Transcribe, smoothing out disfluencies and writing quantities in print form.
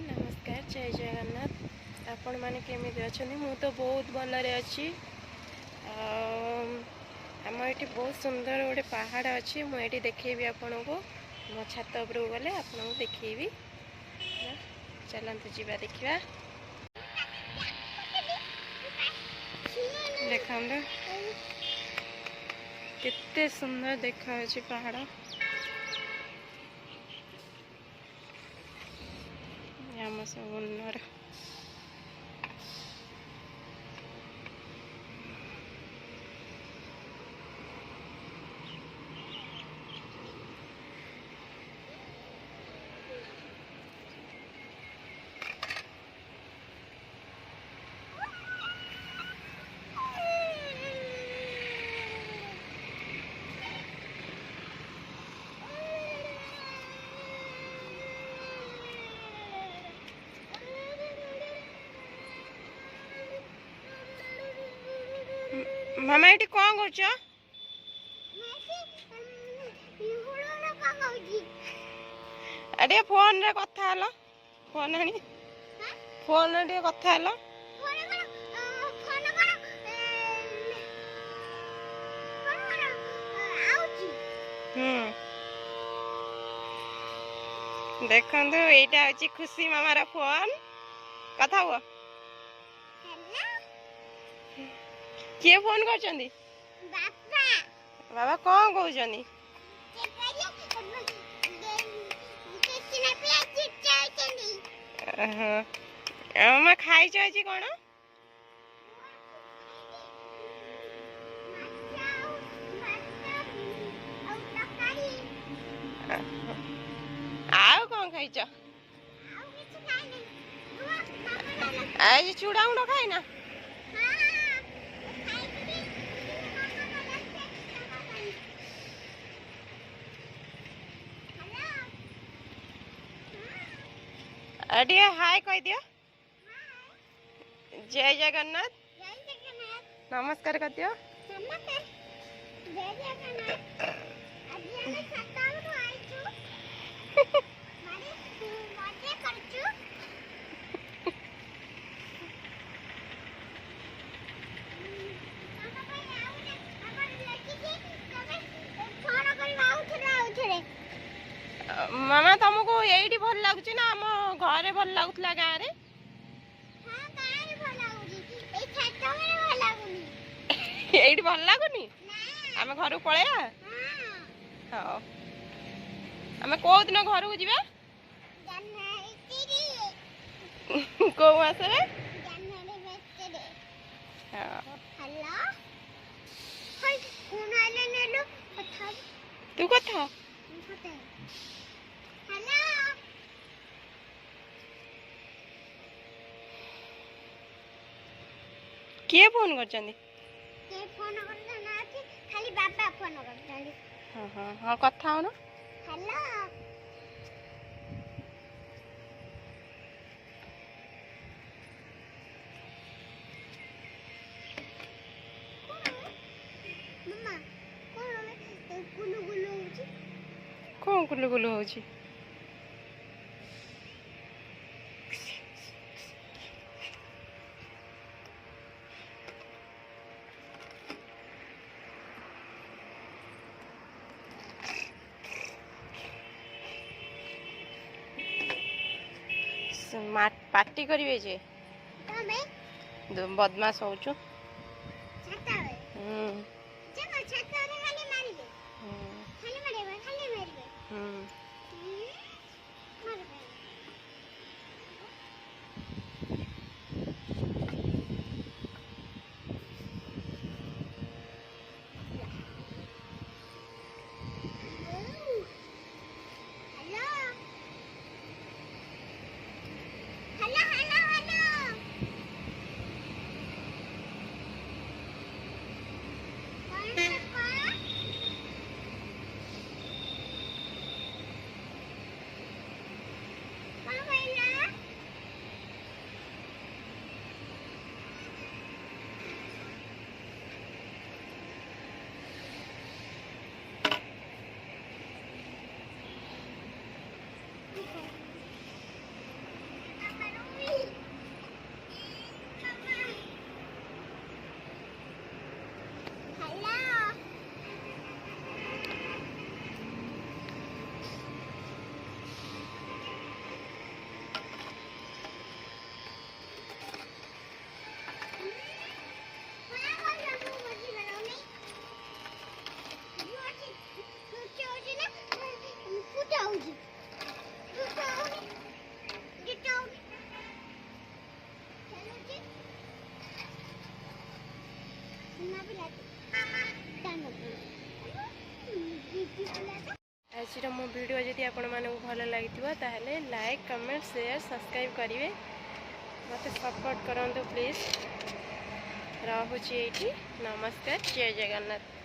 नमस्कार जय जगन्नाथ आपण मैंने केमी अच्छा मु तो बहुत भलरे अच्छी आम ये बहुत सुंदर गोटे पहाड़ अच्छी मुझे देखेबी आपण को मो छात उपरକୁ गले आपण को देखेबी चलते जीवा देखा देखा केते सुंदर देखा पहाड़ आम सब उन्नर मामा ये कौन कर अरे फोन रे कथा हलो फोन आनी फोन रे कथा हलो देखो यहाँ हूँ खुशी मामार फोन कथा हुआ किए फोन कर बाबा कौन कहते मामा खाई आज कौन आउ कौन खाई आज चूड़ा उड़ा खाई ना अरे हाय कह दियो जय जगन्नाथ नमस्कार कर दियो मामा तुमको यही भल लगुच ना आम घरे भल लगुला गाँव रे यही भल लगुनि आम घर को पलैया हाँ आम कौ दिन घर को जीवा कौ मास तू कथा किए फोन कर खाली बाबा फोन कर हाँ हाँ हाँ कथा हो ना हेलो मम्मा कौन गुलु गुलु होची कौन गुलु गुलु होची पार्टी करिवे जे बदमाश होचु आज मो वीडियो जदि आपण मानक भल लगी ताहले लाइक कमेंट शेयर सब्सक्राइब करेंगे मत सपोर्ट करंतु प्लीज। रहुची नमस्कार जय जगन्नाथ।